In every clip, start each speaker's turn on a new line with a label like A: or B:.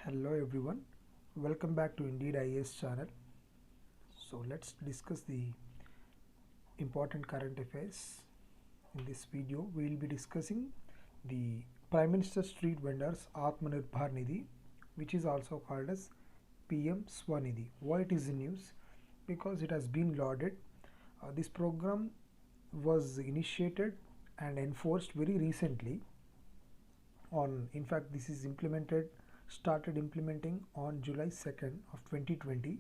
A: Hello everyone, welcome back to Indeed IAS channel. So let's discuss the important current affairs. In this video, we will be discussing the Prime Minister Street Vendors Atmanirbhar Nidhi, which is also called as PM Swanidhi. Why it is in news? Because it has been lauded. This program was initiated and enforced very recently. In fact, this is started implementing on July 2nd of 2020,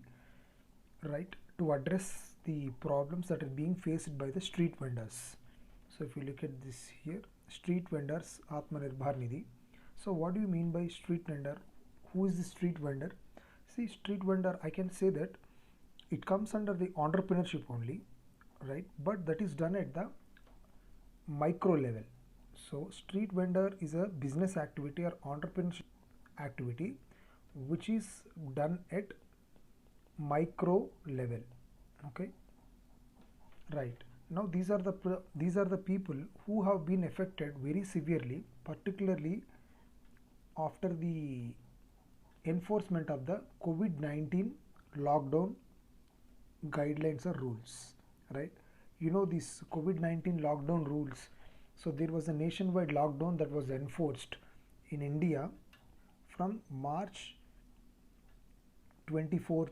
A: right, to address the problems that are being faced by the street vendors. So if you look at this here, street vendors Atmanirbhar Nidhi. So what do you mean by street vendor? Who is the street vendor? See, street vendor, I can say that it comes under the entrepreneurship only, right? But that is done at the micro level. So street vendor is a business activity or entrepreneurship activity which is done at micro level. Okay, right. Now these are the people who have been affected very severely, particularly after the enforcement of the COVID-19 lockdown guidelines or rules, right? You know these COVID-19 lockdown rules. So there was a nationwide lockdown that was enforced in India from March 24th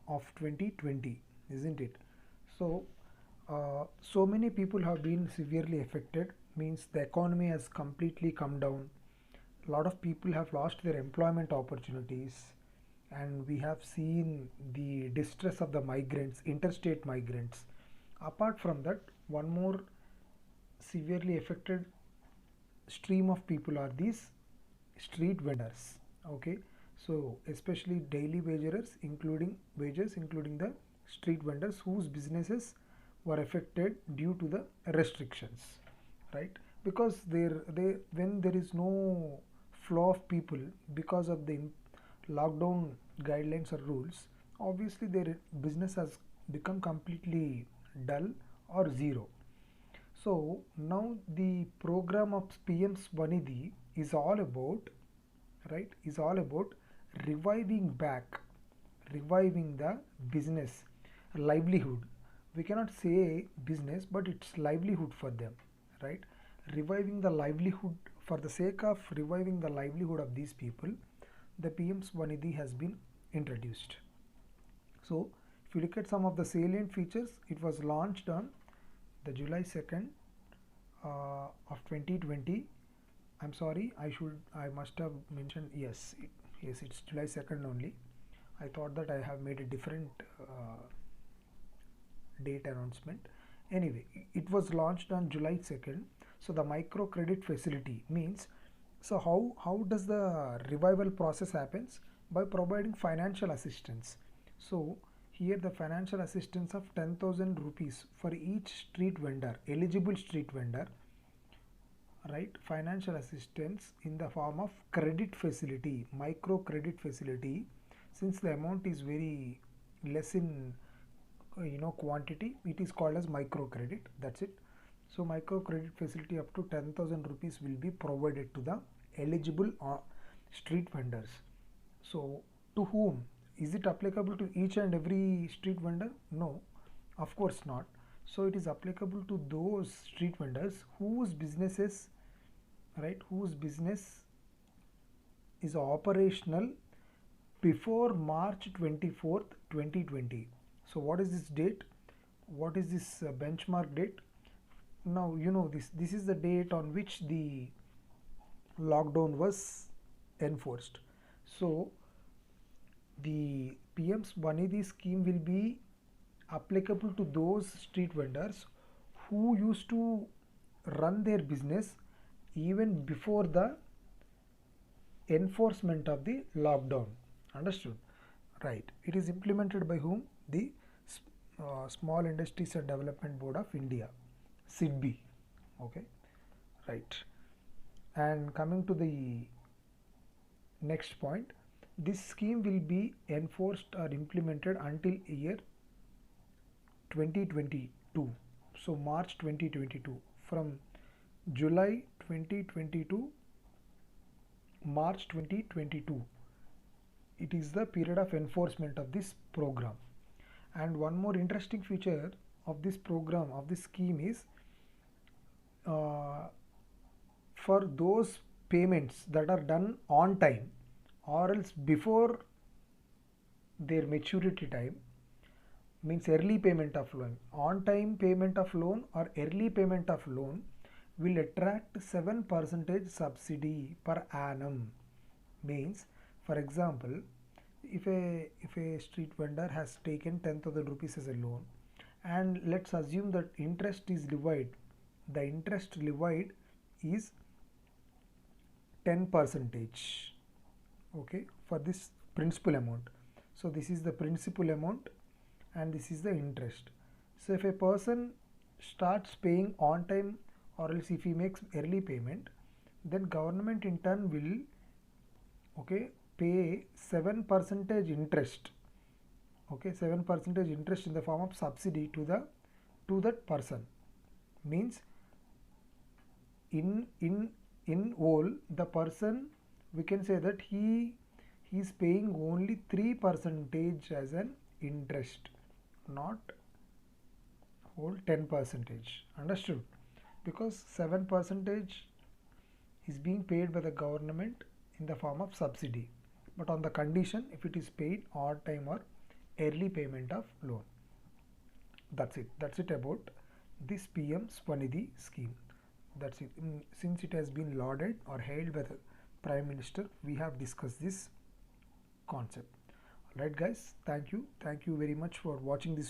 A: of 2020, isn't it? So so many people have been severely affected, means the economy has completely come down. A lot of people have lost their employment opportunities, and we have seen the distress of the migrants, interstate migrants. Apart from that, one more severely affected stream of people are these street vendors. Okay, so especially daily wages including the street vendors whose businesses were affected due to the restrictions, right? Because they when there is no flow of people because of the lockdown guidelines or rules, obviously their business has become completely dull or zero. So now the program of PM Swanidhi is all about, right, is all about reviving back, reviving the business livelihood. We cannot say business, but it's livelihood for them, right? Reviving the livelihood, for the sake of reviving the livelihood of these people, the PM Swanidhi has been introduced. So if you look at some of the salient features, it was launched on the July 2nd of 2020. I'm sorry, I must have mentioned, yes, it's July 2nd only. I thought that I have made a different date announcement. Anyway, it was launched on July 2nd. So the micro credit facility means, so how does the revival process happens? By providing financial assistance. So here the financial assistance of 10,000 rupees for each street vendor, eligible street vendor, right? Financial assistance in the form of credit facility, micro credit facility. Since the amount is very less in quantity, it is called as micro credit. That's it. So micro credit facility up to 10,000 rupees will be provided to the eligible street vendors. So to whom? Is it applicable to each and every street vendor? No, of course not. So it is applicable to those street vendors whose businesses, right, whose business is operational before March 24th, 2020. So what is this date? What is this benchmark date? Now you know this is the date on which the lockdown was enforced. So the PM Swanidhi scheme will be applicable to those street vendors who used to run their business even before the enforcement of the lockdown. Understood? Right. It is implemented by whom? The Small Industries and Development Board of India, SIDBI. Okay. Right. And coming to the next point, this scheme will be enforced or implemented until year 2022. So March 2022. From July 2022 March 2022, it is the period of enforcement of this program. And one more interesting feature of this program, of this scheme, is for those payments that are done on time or else before their maturity time, means early payment of loan, on time payment of loan or early payment of loan will attract 7% subsidy per annum. Means, for example, if a street vendor has taken 10,000 rupees as a loan, and let's assume that interest is levied, the interest levied is 10%, okay, for this principal amount. So this is the principal amount and this is the interest. So if a person starts paying on time or else if he makes early payment, then government in turn will, okay, pay 7% interest, okay, 7% interest in the form of subsidy to that person. Means in whole, the person, we can say that he is paying only 3% as an interest, not whole 10%. Understood? Because 7% is being paid by the government in the form of subsidy, but on the condition if it is paid on time or early payment of loan. That's it about this PM Swanidhi scheme. That's it. Since it has been lauded or hailed by the Prime Minister, we have discussed this concept. Alright guys, thank you very much for watching this video.